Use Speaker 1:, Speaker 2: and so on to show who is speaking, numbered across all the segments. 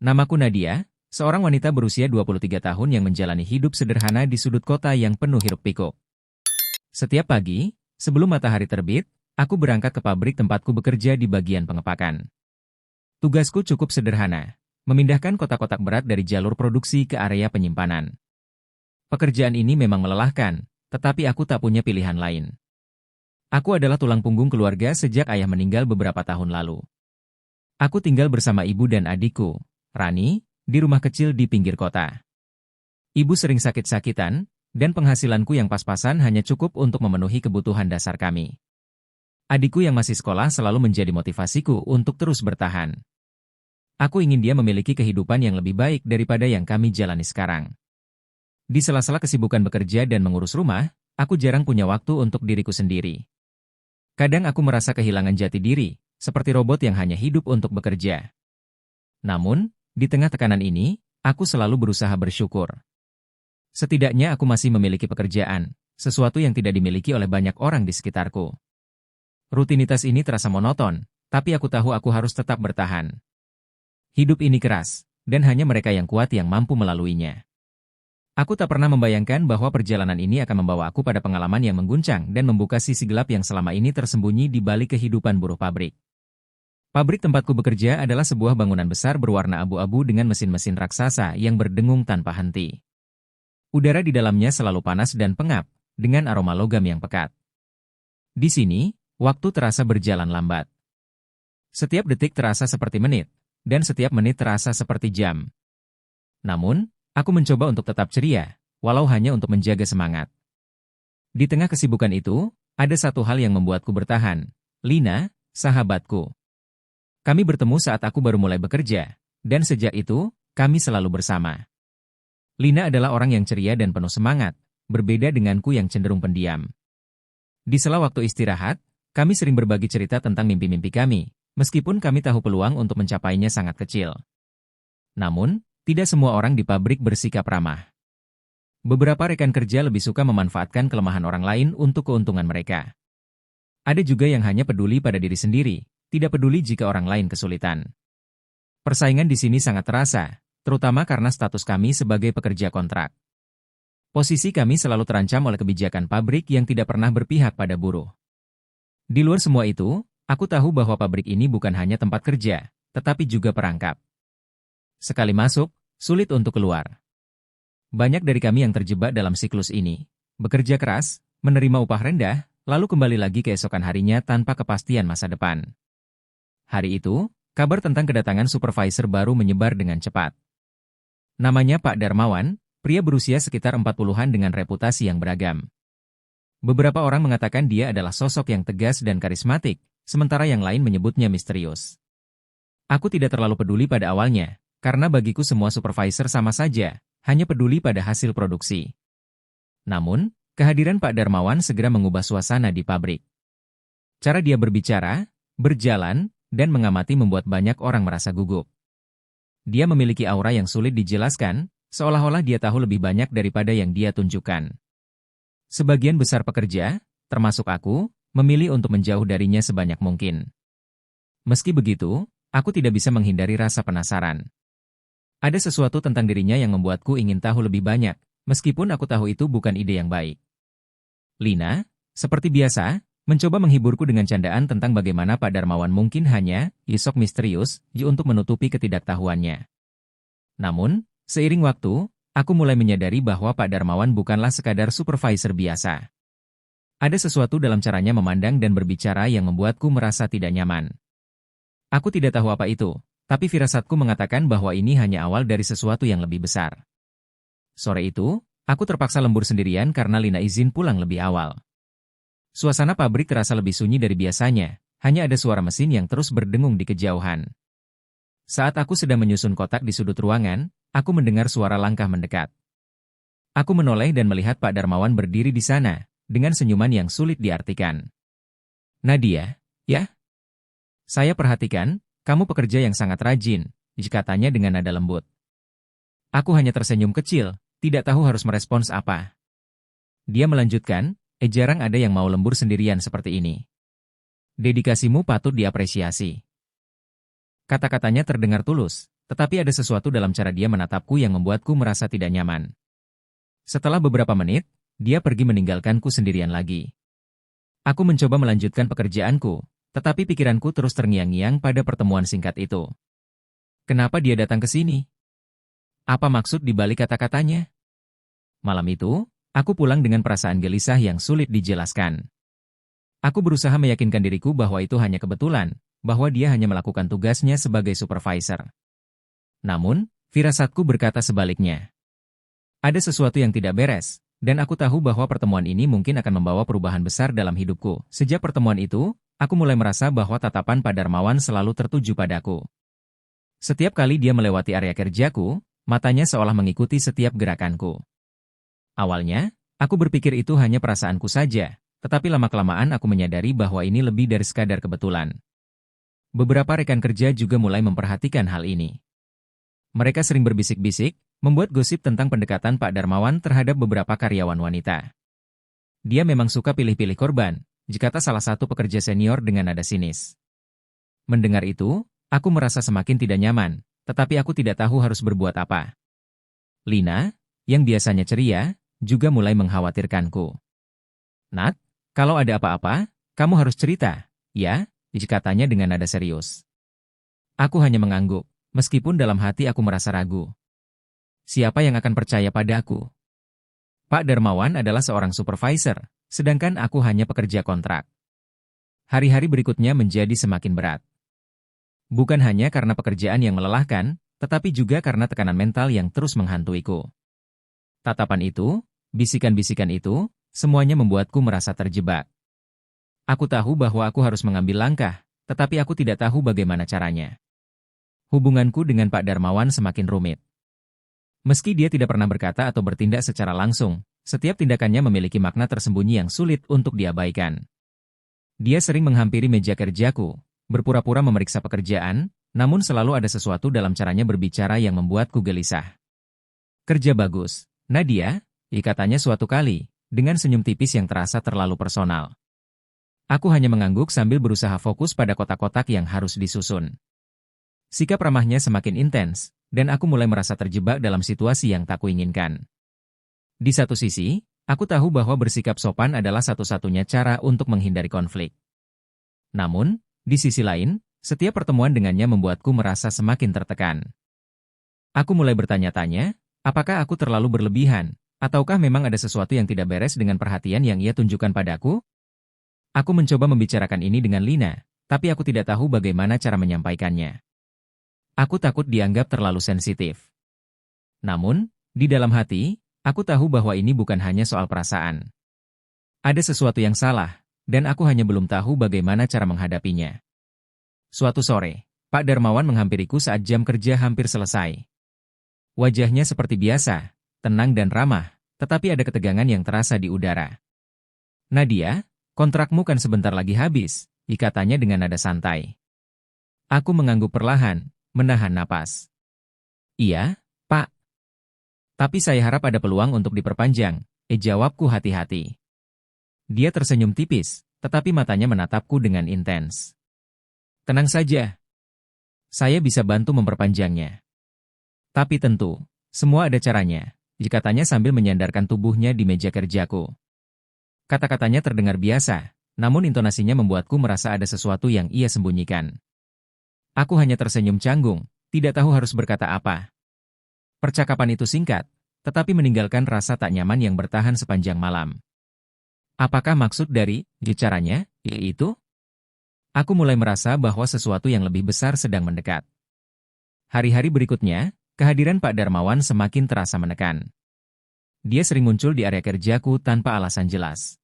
Speaker 1: Namaku Nadia, seorang wanita berusia 23 tahun yang menjalani hidup sederhana di sudut kota yang penuh hiruk-pikuk. Setiap pagi, sebelum matahari terbit, aku berangkat ke pabrik tempatku bekerja di bagian pengepakan. Tugasku cukup sederhana, memindahkan kotak-kotak berat dari jalur produksi ke area penyimpanan. Pekerjaan ini memang melelahkan, tetapi aku tak punya pilihan lain. Aku adalah tulang punggung keluarga sejak ayah meninggal beberapa tahun lalu. Aku tinggal bersama ibu dan adikku, Rani, di rumah kecil di pinggir kota. Ibu sering sakit-sakitan, dan penghasilanku yang pas-pasan hanya cukup untuk memenuhi kebutuhan dasar kami. Adikku yang masih sekolah selalu menjadi motivasiku untuk terus bertahan. Aku ingin dia memiliki kehidupan yang lebih baik daripada yang kami jalani sekarang. Di sela-sela kesibukan bekerja dan mengurus rumah, aku jarang punya waktu untuk diriku sendiri. Kadang aku merasa kehilangan jati diri, seperti robot yang hanya hidup untuk bekerja. Namun, di tengah tekanan ini, aku selalu berusaha bersyukur. Setidaknya aku masih memiliki pekerjaan, sesuatu yang tidak dimiliki oleh banyak orang di sekitarku. Rutinitas ini terasa monoton, tapi aku tahu aku harus tetap bertahan. Hidup ini keras, dan hanya mereka yang kuat yang mampu melaluinya. Aku tak pernah membayangkan bahwa perjalanan ini akan membawa aku pada pengalaman yang mengguncang dan membuka sisi gelap yang selama ini tersembunyi di balik kehidupan buruh pabrik. Pabrik tempatku bekerja adalah sebuah bangunan besar berwarna abu-abu dengan mesin-mesin raksasa yang berdengung tanpa henti. Udara di dalamnya selalu panas dan pengap, dengan aroma logam yang pekat. Di sini, waktu terasa berjalan lambat. Setiap detik terasa seperti menit, dan setiap menit terasa seperti jam. Namun, aku mencoba untuk tetap ceria, walau hanya untuk menjaga semangat. Di tengah kesibukan itu, ada satu hal yang membuatku bertahan. Lina, sahabatku. Kami bertemu saat aku baru mulai bekerja, dan sejak itu, kami selalu bersama. Lina adalah orang yang ceria dan penuh semangat, berbeda denganku yang cenderung pendiam. Di sela waktu istirahat, kami sering berbagi cerita tentang mimpi-mimpi kami, meskipun kami tahu peluang untuk mencapainya sangat kecil. Namun, tidak semua orang di pabrik bersikap ramah. Beberapa rekan kerja lebih suka memanfaatkan kelemahan orang lain untuk keuntungan mereka. Ada juga yang hanya peduli pada diri sendiri, tidak peduli jika orang lain kesulitan. Persaingan di sini sangat terasa, terutama karena status kami sebagai pekerja kontrak. Posisi kami selalu terancam oleh kebijakan pabrik yang tidak pernah berpihak pada buruh. Di luar semua itu, aku tahu bahwa pabrik ini bukan hanya tempat kerja, tetapi juga perangkap. Sekali masuk, sulit untuk keluar. Banyak dari kami yang terjebak dalam siklus ini, bekerja keras, menerima upah rendah, lalu kembali lagi keesokan harinya tanpa kepastian masa depan. Hari itu, kabar tentang kedatangan supervisor baru menyebar dengan cepat. Namanya Pak Darmawan, pria berusia sekitar 40-an dengan reputasi yang beragam. Beberapa orang mengatakan dia adalah sosok yang tegas dan karismatik, sementara yang lain menyebutnya misterius. Aku tidak terlalu peduli pada awalnya, karena bagiku semua supervisor sama saja, hanya peduli pada hasil produksi. Namun, kehadiran Pak Darmawan segera mengubah suasana di pabrik. Cara dia berbicara, berjalan, dan mengamati membuat banyak orang merasa gugup. Dia memiliki aura yang sulit dijelaskan, seolah-olah dia tahu lebih banyak daripada yang dia tunjukkan. Sebagian besar pekerja, termasuk aku, memilih untuk menjauh darinya sebanyak mungkin. Meski begitu, aku tidak bisa menghindari rasa penasaran. Ada sesuatu tentang dirinya yang membuatku ingin tahu lebih banyak, meskipun aku tahu itu bukan ide yang baik. Lina, seperti biasa, mencoba menghiburku dengan candaan tentang bagaimana Pak Darmawan mungkin hanya isok misterius untuk menutupi ketidaktahuannya. Namun, seiring waktu, aku mulai menyadari bahwa Pak Darmawan bukanlah sekadar supervisor biasa. Ada sesuatu dalam caranya memandang dan berbicara yang membuatku merasa tidak nyaman. Aku tidak tahu apa itu, tapi firasatku mengatakan bahwa ini hanya awal dari sesuatu yang lebih besar. Sore itu, aku terpaksa lembur sendirian karena Lina izin pulang lebih awal. Suasana pabrik terasa lebih sunyi dari biasanya, hanya ada suara mesin yang terus berdengung di kejauhan. Saat aku sedang menyusun kotak di sudut ruangan, aku mendengar suara langkah mendekat. Aku menoleh dan melihat Pak Darmawan berdiri di sana, dengan senyuman yang sulit diartikan. Nadia, ya? Saya perhatikan, kamu pekerja yang sangat rajin, katanya dengan nada lembut. Aku hanya tersenyum kecil, tidak tahu harus merespons apa. Dia melanjutkan, jarang ada yang mau lembur sendirian seperti ini. Dedikasimu patut diapresiasi. Kata-katanya terdengar tulus, tetapi ada sesuatu dalam cara dia menatapku yang membuatku merasa tidak nyaman. Setelah beberapa menit, dia pergi meninggalkanku sendirian lagi. Aku mencoba melanjutkan pekerjaanku, tetapi pikiranku terus terngiang-ngiang pada pertemuan singkat itu. Kenapa dia datang ke sini? Apa maksud di balik kata-katanya? Malam itu, aku pulang dengan perasaan gelisah yang sulit dijelaskan. Aku berusaha meyakinkan diriku bahwa itu hanya kebetulan, bahwa dia hanya melakukan tugasnya sebagai supervisor. Namun, firasatku berkata sebaliknya. Ada sesuatu yang tidak beres, dan aku tahu bahwa pertemuan ini mungkin akan membawa perubahan besar dalam hidupku. Sejak pertemuan itu, aku mulai merasa bahwa tatapan Pak Darmawan selalu tertuju padaku. Setiap kali dia melewati area kerjaku, matanya seolah mengikuti setiap gerakanku. Awalnya, aku berpikir itu hanya perasaanku saja, tetapi lama-kelamaan aku menyadari bahwa ini lebih dari sekadar kebetulan. Beberapa rekan kerja juga mulai memperhatikan hal ini. Mereka sering berbisik-bisik, membuat gosip tentang pendekatan Pak Darmawan terhadap beberapa karyawan wanita. Dia memang suka pilih-pilih korban, dikata salah satu pekerja senior dengan nada sinis. Mendengar itu, aku merasa semakin tidak nyaman, tetapi aku tidak tahu harus berbuat apa. Lina, yang biasanya ceria, juga mulai mengkhawatirkanku. Nat, kalau ada apa-apa, kamu harus cerita, ya, katanya dengan nada serius. Aku hanya mengangguk, meskipun dalam hati aku merasa ragu. Siapa yang akan percaya padaku? Pak Darmawan adalah seorang supervisor, sedangkan aku hanya pekerja kontrak. Hari-hari berikutnya menjadi semakin berat. Bukan hanya karena pekerjaan yang melelahkan, tetapi juga karena tekanan mental yang terus menghantuiku. Tatapan itu, bisikan-bisikan itu, semuanya membuatku merasa terjebak. Aku tahu bahwa aku harus mengambil langkah, tetapi aku tidak tahu bagaimana caranya. Hubunganku dengan Pak Darmawan semakin rumit. Meski dia tidak pernah berkata atau bertindak secara langsung, setiap tindakannya memiliki makna tersembunyi yang sulit untuk diabaikan. Dia sering menghampiri meja kerjaku, berpura-pura memeriksa pekerjaan, namun selalu ada sesuatu dalam caranya berbicara yang membuatku gelisah. Kerja bagus, Nadia, katanya suatu kali, dengan senyum tipis yang terasa terlalu personal. Aku hanya mengangguk sambil berusaha fokus pada kotak-kotak yang harus disusun. Sikap ramahnya semakin intens, dan aku mulai merasa terjebak dalam situasi yang tak kuinginkan. Di satu sisi, aku tahu bahwa bersikap sopan adalah satu-satunya cara untuk menghindari konflik. Namun, di sisi lain, setiap pertemuan dengannya membuatku merasa semakin tertekan. Aku mulai bertanya-tanya, apakah aku terlalu berlebihan, ataukah memang ada sesuatu yang tidak beres dengan perhatian yang ia tunjukkan padaku? Aku mencoba membicarakan ini dengan Lina, tapi aku tidak tahu bagaimana cara menyampaikannya. Aku takut dianggap terlalu sensitif. Namun, di dalam hati, aku tahu bahwa ini bukan hanya soal perasaan. Ada sesuatu yang salah, dan aku hanya belum tahu bagaimana cara menghadapinya. Suatu sore, Pak Darmawan menghampiriku saat jam kerja hampir selesai. Wajahnya seperti biasa, tenang dan ramah, tetapi ada ketegangan yang terasa di udara. Nadia, kontrakmu kan sebentar lagi habis, katanya dengan nada santai. Aku mengangguk perlahan, menahan napas. Iya, Pak. Tapi saya harap ada peluang untuk diperpanjang, jawabku hati-hati. Dia tersenyum tipis, tetapi matanya menatapku dengan intens. Tenang saja. Saya bisa bantu memperpanjangnya. Tapi tentu, semua ada caranya, katanya sambil menyandarkan tubuhnya di meja kerjaku. Kata-katanya terdengar biasa, namun intonasinya membuatku merasa ada sesuatu yang ia sembunyikan. Aku hanya tersenyum canggung, tidak tahu harus berkata apa. Percakapan itu singkat, tetapi meninggalkan rasa tak nyaman yang bertahan sepanjang malam. Apakah maksud dari bicaranya itu? Aku mulai merasa bahwa sesuatu yang lebih besar sedang mendekat. Hari-hari berikutnya, kehadiran Pak Darmawan semakin terasa menekan. Dia sering muncul di area kerjaku tanpa alasan jelas.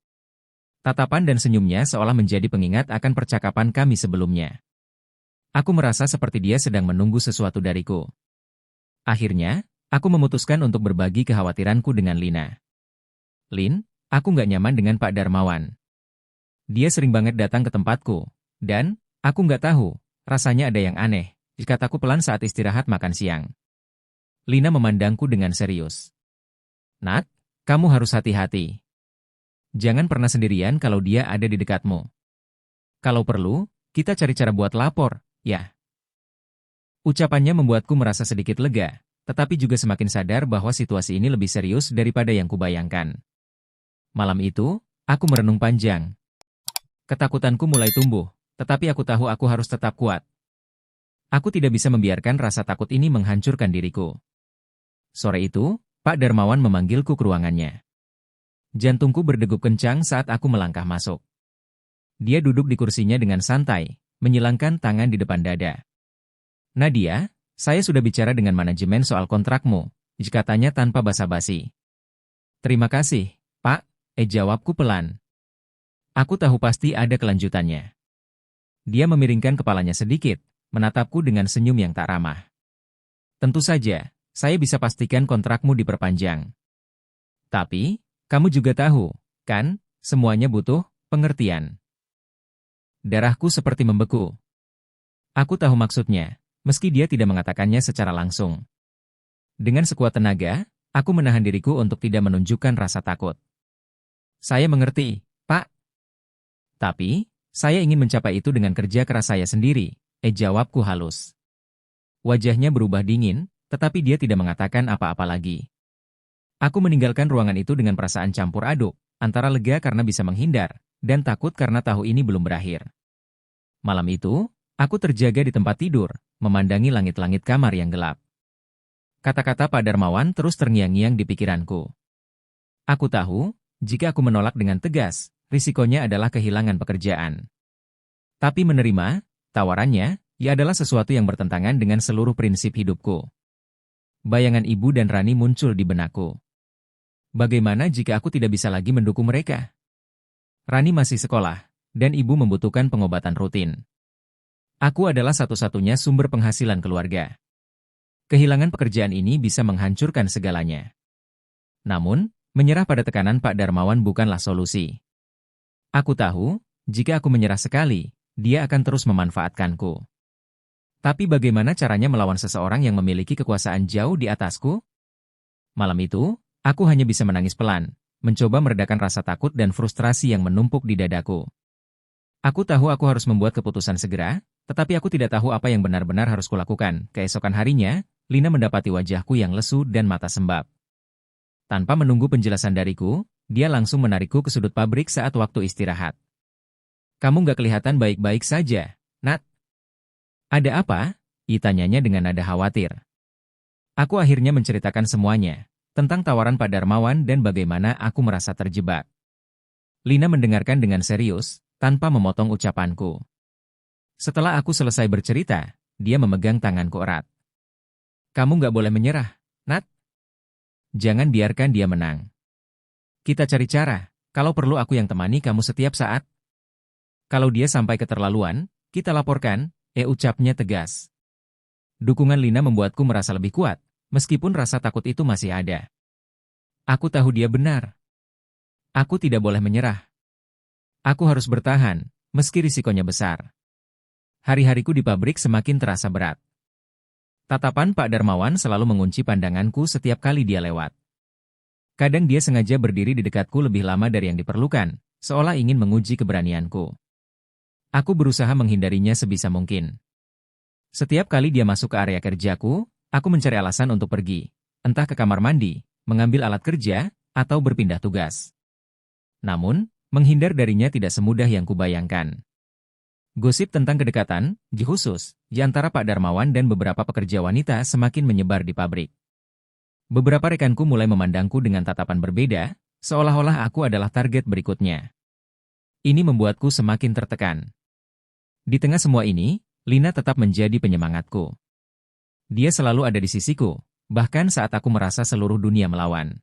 Speaker 1: Tatapan dan senyumnya seolah menjadi pengingat akan percakapan kami sebelumnya. Aku merasa seperti dia sedang menunggu sesuatu dariku. Akhirnya, aku memutuskan untuk berbagi kekhawatiranku dengan Lina. Lin, aku nggak nyaman dengan Pak Darmawan. Dia sering banget datang ke tempatku, dan aku nggak tahu, rasanya ada yang aneh, kataku pelan saat istirahat makan siang. Lina memandangku dengan serius. Nat, kamu harus hati-hati. Jangan pernah sendirian kalau dia ada di dekatmu. Kalau perlu, kita cari cara buat lapor, ya. Ucapannya membuatku merasa sedikit lega, tetapi juga semakin sadar bahwa situasi ini lebih serius daripada yang kubayangkan. Malam itu, aku merenung panjang. Ketakutanku mulai tumbuh, tetapi aku tahu aku harus tetap kuat. Aku tidak bisa membiarkan rasa takut ini menghancurkan diriku. Sore itu, Pak Darmawan memanggilku ke ruangannya. Jantungku berdegup kencang saat aku melangkah masuk. Dia duduk di kursinya dengan santai, menyilangkan tangan di depan dada. Nadia, saya sudah bicara dengan manajemen soal kontrakmu, katanya tanpa basa-basi. Terima kasih, Pak, jawabku pelan. Aku tahu pasti ada kelanjutannya. Dia memiringkan kepalanya sedikit, menatapku dengan senyum yang tak ramah. Tentu saja, saya bisa pastikan kontrakmu diperpanjang. Tapi, kamu juga tahu, kan, semuanya butuh pengertian. Darahku seperti membeku. Aku tahu maksudnya, meski dia tidak mengatakannya secara langsung. Dengan sekuat tenaga, aku menahan diriku untuk tidak menunjukkan rasa takut. Saya mengerti, Pak. Tapi, saya ingin mencapai itu dengan kerja keras saya sendiri, jawabku halus. Wajahnya berubah dingin, tetapi dia tidak mengatakan apa-apa lagi. Aku meninggalkan ruangan itu dengan perasaan campur aduk, antara lega karena bisa menghindar, dan takut karena tahu ini belum berakhir. Malam itu, aku terjaga di tempat tidur, memandangi langit-langit kamar yang gelap. Kata-kata Pak Darmawan terus terngiang-ngiang di pikiranku. Aku tahu, jika aku menolak dengan tegas, risikonya adalah kehilangan pekerjaan. Tapi menerima, tawarannya, ia adalah sesuatu yang bertentangan dengan seluruh prinsip hidupku. Bayangan ibu dan Rani muncul di benakku. Bagaimana jika aku tidak bisa lagi mendukung mereka? Rani masih sekolah, dan ibu membutuhkan pengobatan rutin. Aku adalah satu-satunya sumber penghasilan keluarga. Kehilangan pekerjaan ini bisa menghancurkan segalanya. Namun, menyerah pada tekanan Pak Darmawan bukanlah solusi. Aku tahu, jika aku menyerah sekali, dia akan terus memanfaatkanku. Tapi bagaimana caranya melawan seseorang yang memiliki kekuasaan jauh di atasku? Malam itu, aku hanya bisa menangis pelan, mencoba meredakan rasa takut dan frustrasi yang menumpuk di dadaku. Aku tahu aku harus membuat keputusan segera, tetapi aku tidak tahu apa yang benar-benar harus kulakukan. Keesokan harinya, Lina mendapati wajahku yang lesu dan mata sembab. Tanpa menunggu penjelasan dariku, dia langsung menarikku ke sudut pabrik saat waktu istirahat. Kamu nggak kelihatan baik-baik saja, Nat. Ada apa? Tanyanya dengan nada khawatir. Aku akhirnya menceritakan semuanya, tentang tawaran Pak Darmawan dan bagaimana aku merasa terjebak. Lina mendengarkan dengan serius, tanpa memotong ucapanku. Setelah aku selesai bercerita, dia memegang tanganku erat. Kamu nggak boleh menyerah, Nat. Jangan biarkan dia menang. Kita cari cara, kalau perlu aku yang temani kamu setiap saat. Kalau dia sampai keterlaluan, kita laporkan, ucapnya tegas. Dukungan Lina membuatku merasa lebih kuat, meskipun rasa takut itu masih ada. Aku tahu dia benar. Aku tidak boleh menyerah. Aku harus bertahan, meski risikonya besar. Hari-hariku di pabrik semakin terasa berat. Tatapan Pak Darmawan selalu mengunci pandanganku setiap kali dia lewat. Kadang dia sengaja berdiri di dekatku lebih lama dari yang diperlukan, seolah ingin menguji keberanianku. Aku berusaha menghindarinya sebisa mungkin. Setiap kali dia masuk ke area kerjaku, aku mencari alasan untuk pergi, entah ke kamar mandi, mengambil alat kerja, atau berpindah tugas. Namun, menghindar darinya tidak semudah yang kubayangkan. Gosip tentang kedekatan, khusus, di antara Pak Darmawan dan beberapa pekerja wanita semakin menyebar di pabrik. Beberapa rekanku mulai memandangku dengan tatapan berbeda, seolah-olah aku adalah target berikutnya. Ini membuatku semakin tertekan. Di tengah semua ini, Lina tetap menjadi penyemangatku. Dia selalu ada di sisiku, bahkan saat aku merasa seluruh dunia melawan.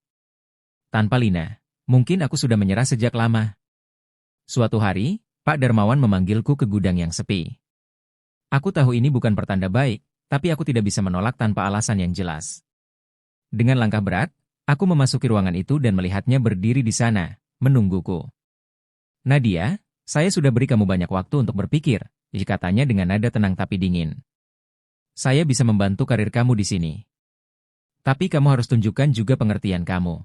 Speaker 1: Tanpa Lina, mungkin aku sudah menyerah sejak lama. Suatu hari, Pak Darmawan memanggilku ke gudang yang sepi. Aku tahu ini bukan pertanda baik, tapi aku tidak bisa menolak tanpa alasan yang jelas. Dengan langkah berat, aku memasuki ruangan itu dan melihatnya berdiri di sana, menungguku. Nadia, saya sudah beri kamu banyak waktu untuk berpikir, katanya dengan nada tenang tapi dingin. Saya bisa membantu karir kamu di sini. Tapi kamu harus tunjukkan juga pengertian kamu.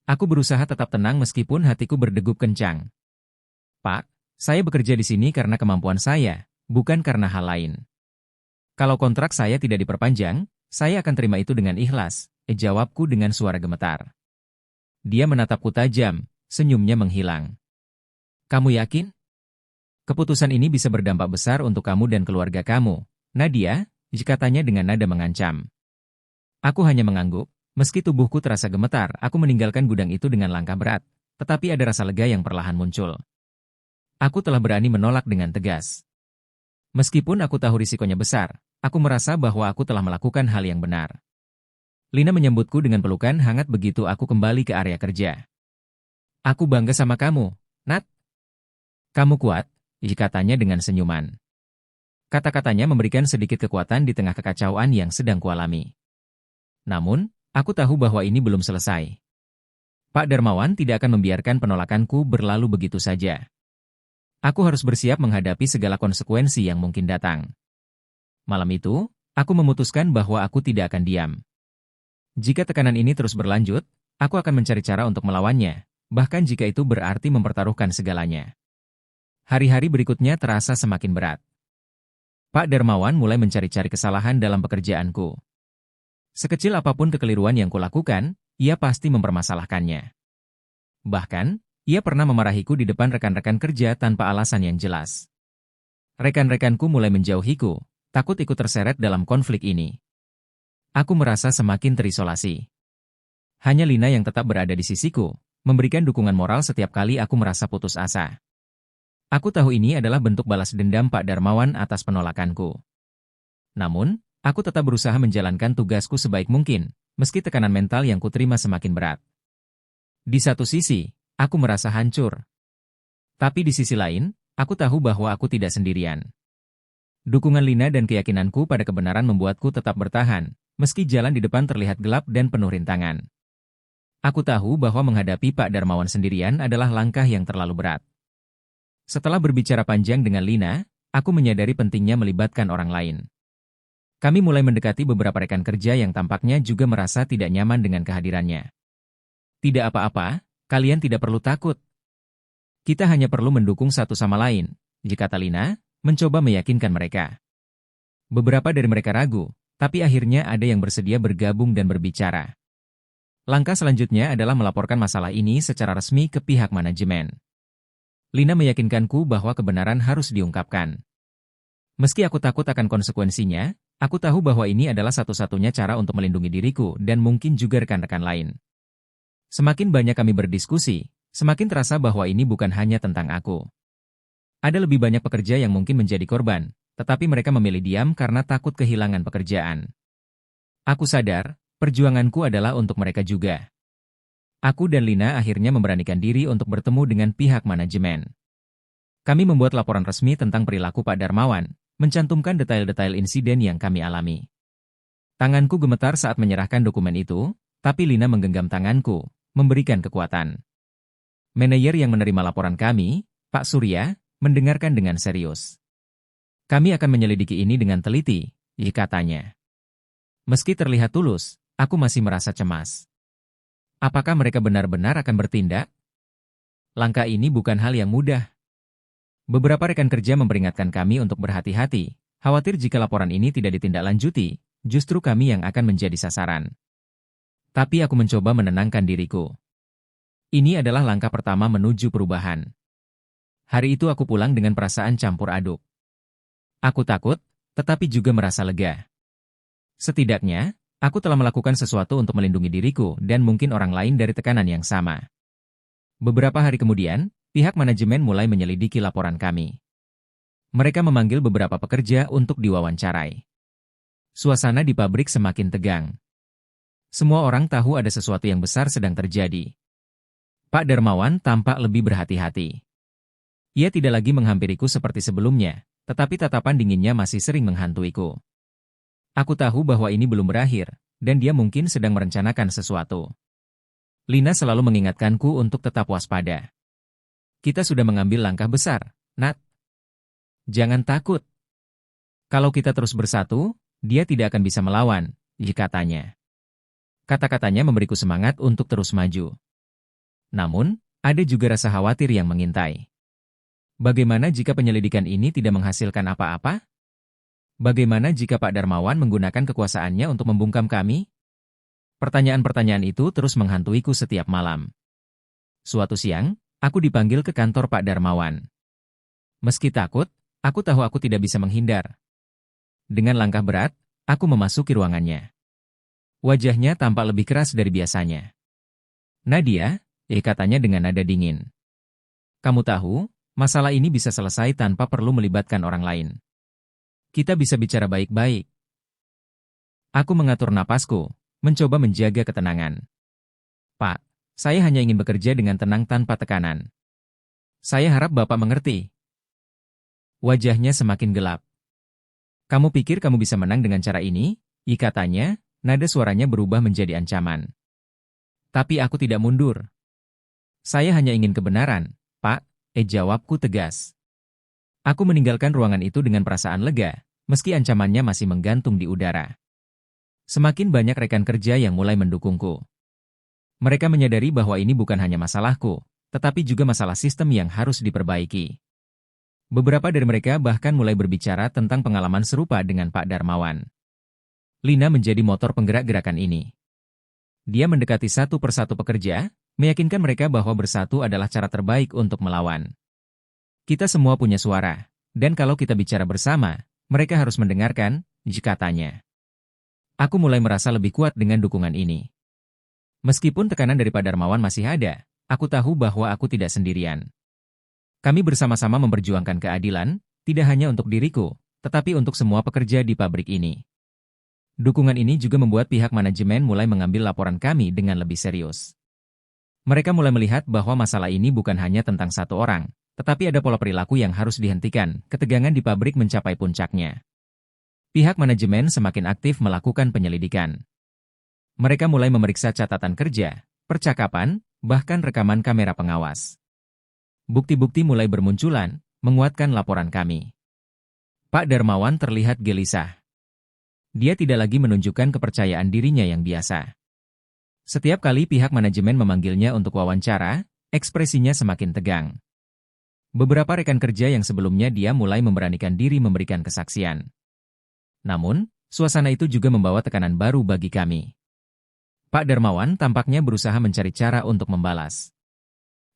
Speaker 1: Aku berusaha tetap tenang meskipun hatiku berdegup kencang. Pak, saya bekerja di sini karena kemampuan saya, bukan karena hal lain. Kalau kontrak saya tidak diperpanjang, saya akan terima itu dengan ikhlas, jawabku dengan suara gemetar. Dia menatapku tajam, senyumnya menghilang. Kamu yakin? Keputusan ini bisa berdampak besar untuk kamu dan keluarga kamu, Nadia, katanya dengan nada mengancam. Aku hanya mengangguk, meski tubuhku terasa gemetar, aku meninggalkan gudang itu dengan langkah berat, tetapi ada rasa lega yang perlahan muncul. Aku telah berani menolak dengan tegas. Meskipun aku tahu risikonya besar, aku merasa bahwa aku telah melakukan hal yang benar. Lina menyambutku dengan pelukan hangat begitu aku kembali ke area kerja. Aku bangga sama kamu, Nat. Kamu kuat, katanya dengan senyuman. Kata-katanya memberikan sedikit kekuatan di tengah kekacauan yang sedang kualami. Namun, aku tahu bahwa ini belum selesai. Pak Darmawan tidak akan membiarkan penolakanku berlalu begitu saja. Aku harus bersiap menghadapi segala konsekuensi yang mungkin datang. Malam itu, aku memutuskan bahwa aku tidak akan diam. Jika tekanan ini terus berlanjut, aku akan mencari cara untuk melawannya, bahkan jika itu berarti mempertaruhkan segalanya. Hari-hari berikutnya terasa semakin berat. Pak Darmawan mulai mencari-cari kesalahan dalam pekerjaanku. Sekecil apapun kekeliruan yang kulakukan, ia pasti mempermasalahkannya. Bahkan, ia pernah memarahiku di depan rekan-rekan kerja tanpa alasan yang jelas. Rekan-rekanku mulai menjauhiku, takut ikut terseret dalam konflik ini. Aku merasa semakin terisolasi. Hanya Lina yang tetap berada di sisiku, memberikan dukungan moral setiap kali aku merasa putus asa. Aku tahu ini adalah bentuk balas dendam Pak Darmawan atas penolakanku. Namun, aku tetap berusaha menjalankan tugasku sebaik mungkin, meski tekanan mental yang kuterima semakin berat. Di satu sisi, aku merasa hancur. Tapi di sisi lain, aku tahu bahwa aku tidak sendirian. Dukungan Lina dan keyakinanku pada kebenaran membuatku tetap bertahan, meski jalan di depan terlihat gelap dan penuh rintangan. Aku tahu bahwa menghadapi Pak Darmawan sendirian adalah langkah yang terlalu berat. Setelah berbicara panjang dengan Lina, aku menyadari pentingnya melibatkan orang lain. Kami mulai mendekati beberapa rekan kerja yang tampaknya juga merasa tidak nyaman dengan kehadirannya. Tidak apa-apa, kalian tidak perlu takut. Kita hanya perlu mendukung satu sama lain, kata Lina, mencoba meyakinkan mereka. Beberapa dari mereka ragu, tapi akhirnya ada yang bersedia bergabung dan berbicara. Langkah selanjutnya adalah melaporkan masalah ini secara resmi ke pihak manajemen. Lina meyakinkanku bahwa kebenaran harus diungkapkan. Meski aku takut akan konsekuensinya, aku tahu bahwa ini adalah satu-satunya cara untuk melindungi diriku dan mungkin juga rekan-rekan lain. Semakin banyak kami berdiskusi, semakin terasa bahwa ini bukan hanya tentang aku. Ada lebih banyak pekerja yang mungkin menjadi korban, tetapi mereka memilih diam karena takut kehilangan pekerjaan. Aku sadar, perjuanganku adalah untuk mereka juga. Aku dan Lina akhirnya memberanikan diri untuk bertemu dengan pihak manajemen. Kami membuat laporan resmi tentang perilaku Pak Darmawan, mencantumkan detail-detail insiden yang kami alami. Tanganku gemetar saat menyerahkan dokumen itu, tapi Lina menggenggam tanganku, memberikan kekuatan. Manajer yang menerima laporan kami, Pak Surya, mendengarkan dengan serius. Kami akan menyelidiki ini dengan teliti, katanya. Meski terlihat tulus, aku masih merasa cemas. Apakah mereka benar-benar akan bertindak? Langkah ini bukan hal yang mudah. Beberapa rekan kerja memperingatkan kami untuk berhati-hati, khawatir jika laporan ini tidak ditindaklanjuti, justru kami yang akan menjadi sasaran. Tapi aku mencoba menenangkan diriku. Ini adalah langkah pertama menuju perubahan. Hari itu aku pulang dengan perasaan campur aduk. Aku takut, tetapi juga merasa lega. Setidaknya, aku telah melakukan sesuatu untuk melindungi diriku dan mungkin orang lain dari tekanan yang sama. Beberapa hari kemudian, pihak manajemen mulai menyelidiki laporan kami. Mereka memanggil beberapa pekerja untuk diwawancarai. Suasana di pabrik semakin tegang. Semua orang tahu ada sesuatu yang besar sedang terjadi. Pak Darmawan tampak lebih berhati-hati. Ia tidak lagi menghampiriku seperti sebelumnya, tetapi tatapan dinginnya masih sering menghantuiku. Aku tahu bahwa ini belum berakhir, dan dia mungkin sedang merencanakan sesuatu. Lina selalu mengingatkanku untuk tetap waspada. Kita sudah mengambil langkah besar, Nat. Jangan takut. Kalau kita terus bersatu, dia tidak akan bisa melawan, katanya. Kata-katanya memberiku semangat untuk terus maju. Namun, ada juga rasa khawatir yang mengintai. Bagaimana jika penyelidikan ini tidak menghasilkan apa-apa? Bagaimana jika Pak Darmawan menggunakan kekuasaannya untuk membungkam kami? Pertanyaan-pertanyaan itu terus menghantuiku setiap malam. Suatu siang, aku dipanggil ke kantor Pak Darmawan. Meski takut, aku tahu aku tidak bisa menghindar. Dengan langkah berat, aku memasuki ruangannya. Wajahnya tampak lebih keras dari biasanya. Nadia, katanya dengan nada dingin. Kamu tahu, masalah ini bisa selesai tanpa perlu melibatkan orang lain. Kita bisa bicara baik-baik. Aku mengatur napasku, mencoba menjaga ketenangan. Pak, saya hanya ingin bekerja dengan tenang tanpa tekanan. Saya harap Bapak mengerti. Wajahnya semakin gelap. Kamu pikir kamu bisa menang dengan cara ini? Katanya, nada suaranya berubah menjadi ancaman. Tapi aku tidak mundur. Saya hanya ingin kebenaran, Pak, jawabku tegas. Aku meninggalkan ruangan itu dengan perasaan lega, meski ancamannya masih menggantung di udara. Semakin banyak rekan kerja yang mulai mendukungku. Mereka menyadari bahwa ini bukan hanya masalahku, tetapi juga masalah sistem yang harus diperbaiki. Beberapa dari mereka bahkan mulai berbicara tentang pengalaman serupa dengan Pak Darmawan. Lina menjadi motor penggerak gerakan ini. Dia mendekati satu persatu pekerja, meyakinkan mereka bahwa bersatu adalah cara terbaik untuk melawan. Kita semua punya suara, dan kalau kita bicara bersama, mereka harus mendengarkan, katanya. Aku mulai merasa lebih kuat dengan dukungan ini. Meskipun tekanan dari Pak Darmawan masih ada, aku tahu bahwa aku tidak sendirian. Kami bersama-sama memperjuangkan keadilan, tidak hanya untuk diriku, tetapi untuk semua pekerja di pabrik ini. Dukungan ini juga membuat pihak manajemen mulai mengambil laporan kami dengan lebih serius. Mereka mulai melihat bahwa masalah ini bukan hanya tentang satu orang, tetapi ada pola perilaku yang harus dihentikan, ketegangan di pabrik mencapai puncaknya. Pihak manajemen semakin aktif melakukan penyelidikan. Mereka mulai memeriksa catatan kerja, percakapan, bahkan rekaman kamera pengawas. Bukti-bukti mulai bermunculan, menguatkan laporan kami. Pak Darmawan terlihat gelisah. Dia tidak lagi menunjukkan kepercayaan dirinya yang biasa. Setiap kali pihak manajemen memanggilnya untuk wawancara, ekspresinya semakin tegang. Beberapa rekan kerja yang sebelumnya dia mulai memberanikan diri memberikan kesaksian. Namun, suasana itu juga membawa tekanan baru bagi kami. Pak Darmawan tampaknya berusaha mencari cara untuk membalas.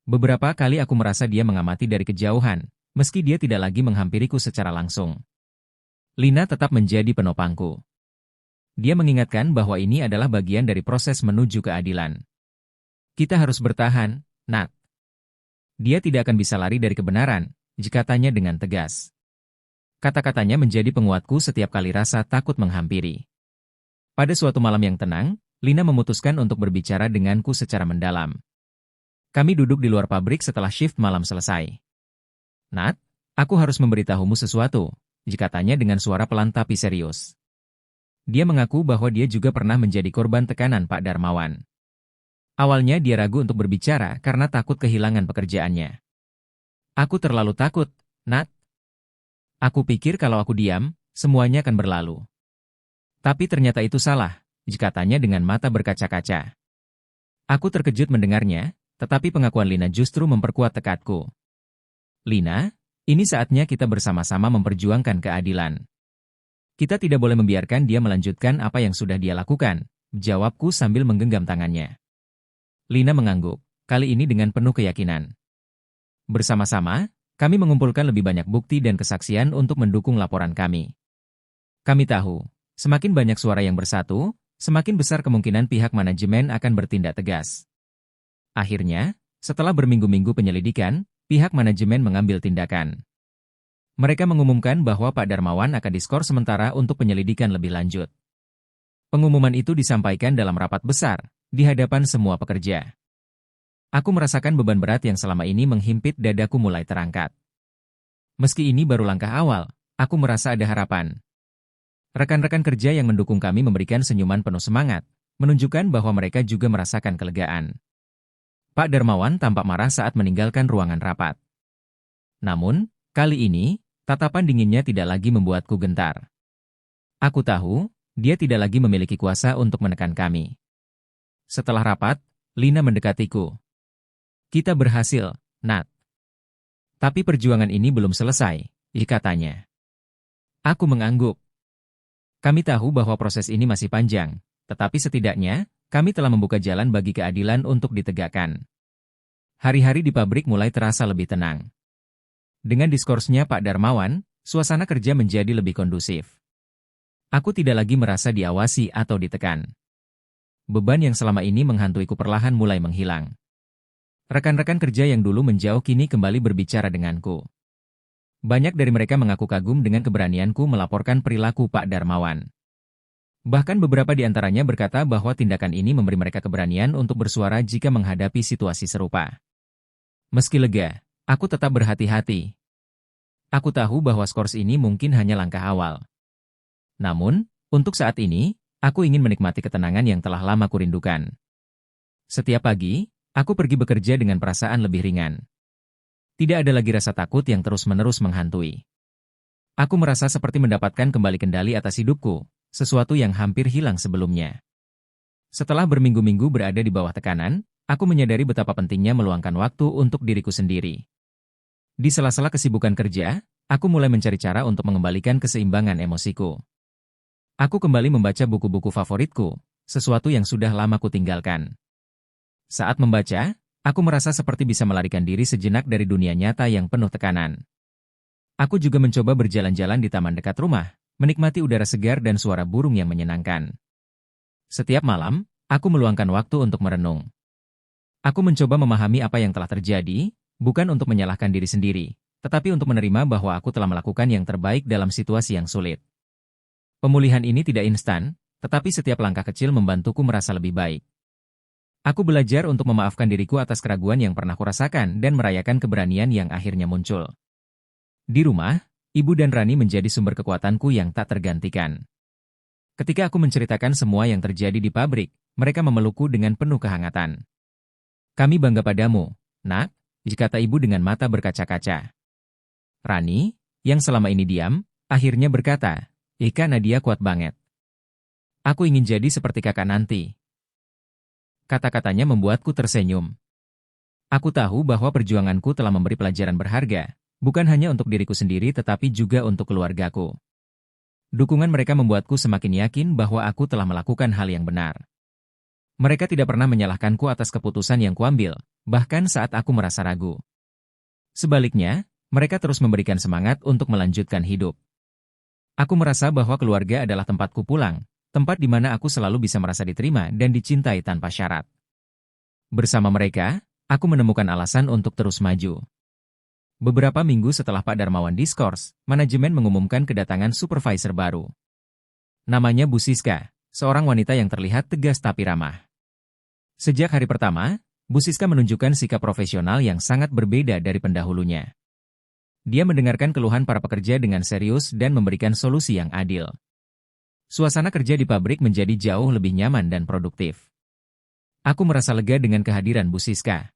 Speaker 1: Beberapa kali aku merasa dia mengamati dari kejauhan, meski dia tidak lagi menghampiriku secara langsung. Lina tetap menjadi penopangku. Dia mengingatkan bahwa ini adalah bagian dari proses menuju keadilan. Kita harus bertahan, Nak. Dia tidak akan bisa lari dari kebenaran, katanya dengan tegas. Kata-katanya menjadi penguatku setiap kali rasa takut menghampiri. Pada suatu malam yang tenang, Lina memutuskan untuk berbicara denganku secara mendalam. Kami duduk di luar pabrik setelah shift malam selesai. Nat, aku harus memberitahumu sesuatu, katanya dengan suara pelan tapi serius. Dia mengaku bahwa dia juga pernah menjadi korban tekanan Pak Darmawan. Awalnya dia ragu untuk berbicara karena takut kehilangan pekerjaannya. Aku terlalu takut, Nat. Aku pikir kalau aku diam, semuanya akan berlalu. Tapi ternyata itu salah, katanya dengan mata berkaca-kaca. Aku terkejut mendengarnya, tetapi pengakuan Lina justru memperkuat tekadku. Lina, ini saatnya kita bersama-sama memperjuangkan keadilan. Kita tidak boleh membiarkan dia melanjutkan apa yang sudah dia lakukan, jawabku sambil menggenggam tangannya. Lina mengangguk, kali ini dengan penuh keyakinan. Bersama-sama, kami mengumpulkan lebih banyak bukti dan kesaksian untuk mendukung laporan kami. Kami tahu, semakin banyak suara yang bersatu, semakin besar kemungkinan pihak manajemen akan bertindak tegas. Akhirnya, setelah berminggu-minggu penyelidikan, pihak manajemen mengambil tindakan. Mereka mengumumkan bahwa Pak Darmawan akan diskor sementara untuk penyelidikan lebih lanjut. Pengumuman itu disampaikan dalam rapat besar, di hadapan semua pekerja. Aku merasakan beban berat yang selama ini menghimpit dadaku mulai terangkat. Meski ini baru langkah awal, aku merasa ada harapan. Rekan-rekan kerja yang mendukung kami memberikan senyuman penuh semangat, menunjukkan bahwa mereka juga merasakan kelegaan. Pak Darmawan tampak marah saat meninggalkan ruangan rapat. Namun, kali ini, tatapan dinginnya tidak lagi membuatku gentar. Aku tahu, dia tidak lagi memiliki kuasa untuk menekan kami. Setelah rapat, Lina mendekatiku. Kita berhasil, Nat. Tapi perjuangan ini belum selesai, katanya. Aku mengangguk, Kami tahu bahwa proses ini masih panjang, tetapi setidaknya, kami telah membuka jalan bagi keadilan untuk ditegakkan. Hari-hari di pabrik mulai terasa lebih tenang. Dengan diskorsnya Pak Darmawan, suasana kerja menjadi lebih kondusif. Aku tidak lagi merasa diawasi atau ditekan. Beban yang selama ini menghantuiku perlahan mulai menghilang. Rekan-rekan kerja yang dulu menjauh kini kembali berbicara denganku. Banyak dari mereka mengaku kagum dengan keberanianku melaporkan perilaku Pak Darmawan. Bahkan beberapa di antaranya berkata bahwa tindakan ini memberi mereka keberanian untuk bersuara jika menghadapi situasi serupa. Meski lega, aku tetap berhati-hati. Aku tahu bahwa skors ini mungkin hanya langkah awal. Namun, untuk saat ini, aku ingin menikmati ketenangan yang telah lama kurindukan. Setiap pagi, aku pergi bekerja dengan perasaan lebih ringan. Tidak ada lagi rasa takut yang terus-menerus menghantui. Aku merasa seperti mendapatkan kembali kendali atas hidupku, sesuatu yang hampir hilang sebelumnya. Setelah berminggu-minggu berada di bawah tekanan, aku menyadari betapa pentingnya meluangkan waktu untuk diriku sendiri. Di sela-sela kesibukan kerja, aku mulai mencari cara untuk mengembalikan keseimbangan emosiku. Aku kembali membaca buku-buku favoritku, sesuatu yang sudah lama kutinggalkan. Saat membaca, aku merasa seperti bisa melarikan diri sejenak dari dunia nyata yang penuh tekanan. Aku juga mencoba berjalan-jalan di taman dekat rumah, menikmati udara segar dan suara burung yang menyenangkan. Setiap malam, aku meluangkan waktu untuk merenung. Aku mencoba memahami apa yang telah terjadi, bukan untuk menyalahkan diri sendiri, tetapi untuk menerima bahwa aku telah melakukan yang terbaik dalam situasi yang sulit. Pemulihan ini tidak instan, tetapi setiap langkah kecil membantuku merasa lebih baik. Aku belajar untuk memaafkan diriku atas keraguan yang pernah kurasakan dan merayakan keberanian yang akhirnya muncul. Di rumah, Ibu dan Rani menjadi sumber kekuatanku yang tak tergantikan. Ketika aku menceritakan semua yang terjadi di pabrik, mereka memelukku dengan penuh kehangatan. Kami bangga padamu, Nak, kata ibu dengan mata berkaca-kaca. Rani, yang selama ini diam, akhirnya berkata, Ika Nadia kuat banget. Aku ingin jadi seperti kakak nanti. Kata-katanya membuatku tersenyum. Aku tahu bahwa perjuanganku telah memberi pelajaran berharga, bukan hanya untuk diriku sendiri tetapi juga untuk keluargaku. Dukungan mereka membuatku semakin yakin bahwa aku telah melakukan hal yang benar. Mereka tidak pernah menyalahkanku atas keputusan yang kuambil, bahkan saat aku merasa ragu. Sebaliknya, mereka terus memberikan semangat untuk melanjutkan hidup. Aku merasa bahwa keluarga adalah tempatku pulang, tempat di mana aku selalu bisa merasa diterima dan dicintai tanpa syarat. Bersama mereka, aku menemukan alasan untuk terus maju. Beberapa minggu setelah Pak Darmawan diskors, manajemen mengumumkan kedatangan supervisor baru. Namanya Bu Siska, seorang wanita yang terlihat tegas tapi ramah. Sejak hari pertama, Bu Siska menunjukkan sikap profesional yang sangat berbeda dari pendahulunya. Dia mendengarkan keluhan para pekerja dengan serius dan memberikan solusi yang adil. Suasana kerja di pabrik menjadi jauh lebih nyaman dan produktif. Aku merasa lega dengan kehadiran Bu Siska.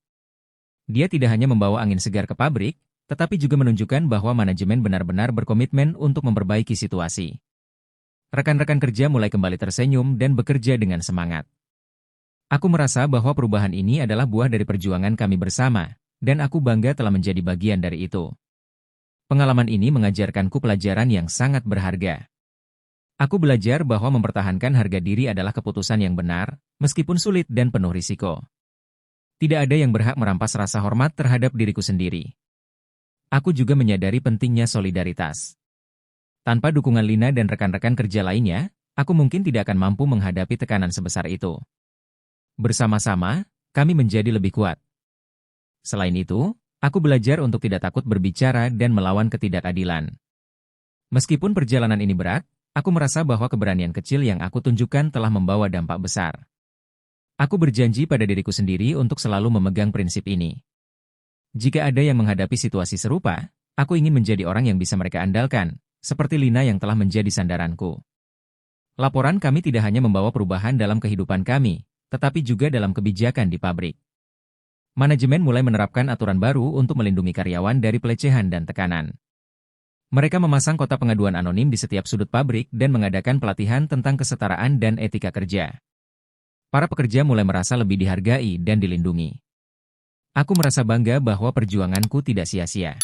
Speaker 1: Dia tidak hanya membawa angin segar ke pabrik, tetapi juga menunjukkan bahwa manajemen benar-benar berkomitmen untuk memperbaiki situasi. Rekan-rekan kerja mulai kembali tersenyum dan bekerja dengan semangat. Aku merasa bahwa perubahan ini adalah buah dari perjuangan kami bersama, dan aku bangga telah menjadi bagian dari itu. Pengalaman ini mengajarkanku pelajaran yang sangat berharga. Aku belajar bahwa mempertahankan harga diri adalah keputusan yang benar, meskipun sulit dan penuh risiko. Tidak ada yang berhak merampas rasa hormat terhadap diriku sendiri. Aku juga menyadari pentingnya solidaritas. Tanpa dukungan Lina dan rekan-rekan kerja lainnya, aku mungkin tidak akan mampu menghadapi tekanan sebesar itu. Bersama-sama, kami menjadi lebih kuat. Selain itu, aku belajar untuk tidak takut berbicara dan melawan ketidakadilan. Meskipun perjalanan ini berat, aku merasa bahwa keberanian kecil yang aku tunjukkan telah membawa dampak besar. Aku berjanji pada diriku sendiri untuk selalu memegang prinsip ini. Jika ada yang menghadapi situasi serupa, aku ingin menjadi orang yang bisa mereka andalkan, seperti Lina yang telah menjadi sandaranku. Laporan kami tidak hanya membawa perubahan dalam kehidupan kami, tetapi juga dalam kebijakan di pabrik. Manajemen mulai menerapkan aturan baru untuk melindungi karyawan dari pelecehan dan tekanan. Mereka memasang kotak pengaduan anonim di setiap sudut pabrik dan mengadakan pelatihan tentang kesetaraan dan etika kerja. Para pekerja mulai merasa lebih dihargai dan dilindungi. Aku merasa bangga bahwa perjuanganku tidak sia-sia.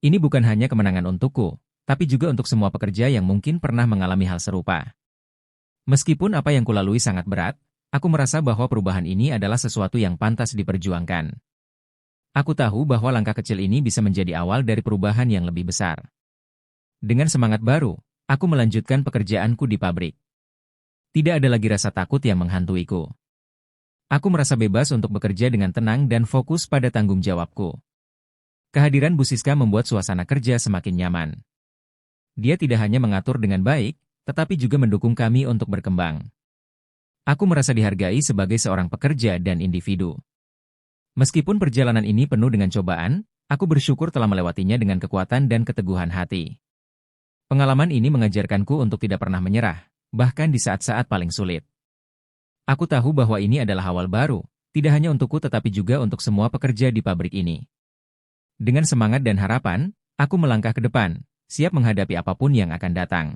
Speaker 1: Ini bukan hanya kemenangan untukku, tapi juga untuk semua pekerja yang mungkin pernah mengalami hal serupa. Meskipun apa yang kulalui sangat berat, aku merasa bahwa perubahan ini adalah sesuatu yang pantas diperjuangkan. Aku tahu bahwa langkah kecil ini bisa menjadi awal dari perubahan yang lebih besar. Dengan semangat baru, aku melanjutkan pekerjaanku di pabrik. Tidak ada lagi rasa takut yang menghantuiku. Aku merasa bebas untuk bekerja dengan tenang dan fokus pada tanggung jawabku. Kehadiran Bu Siska membuat suasana kerja semakin nyaman. Dia tidak hanya mengatur dengan baik, tetapi juga mendukung kami untuk berkembang. Aku merasa dihargai sebagai seorang pekerja dan individu. Meskipun perjalanan ini penuh dengan cobaan, aku bersyukur telah melewatinya dengan kekuatan dan keteguhan hati. Pengalaman ini mengajarkanku untuk tidak pernah menyerah, bahkan di saat-saat paling sulit. Aku tahu bahwa ini adalah awal baru, tidak hanya untukku tetapi juga untuk semua pekerja di pabrik ini. Dengan semangat dan harapan, aku melangkah ke depan, siap menghadapi apapun yang akan datang.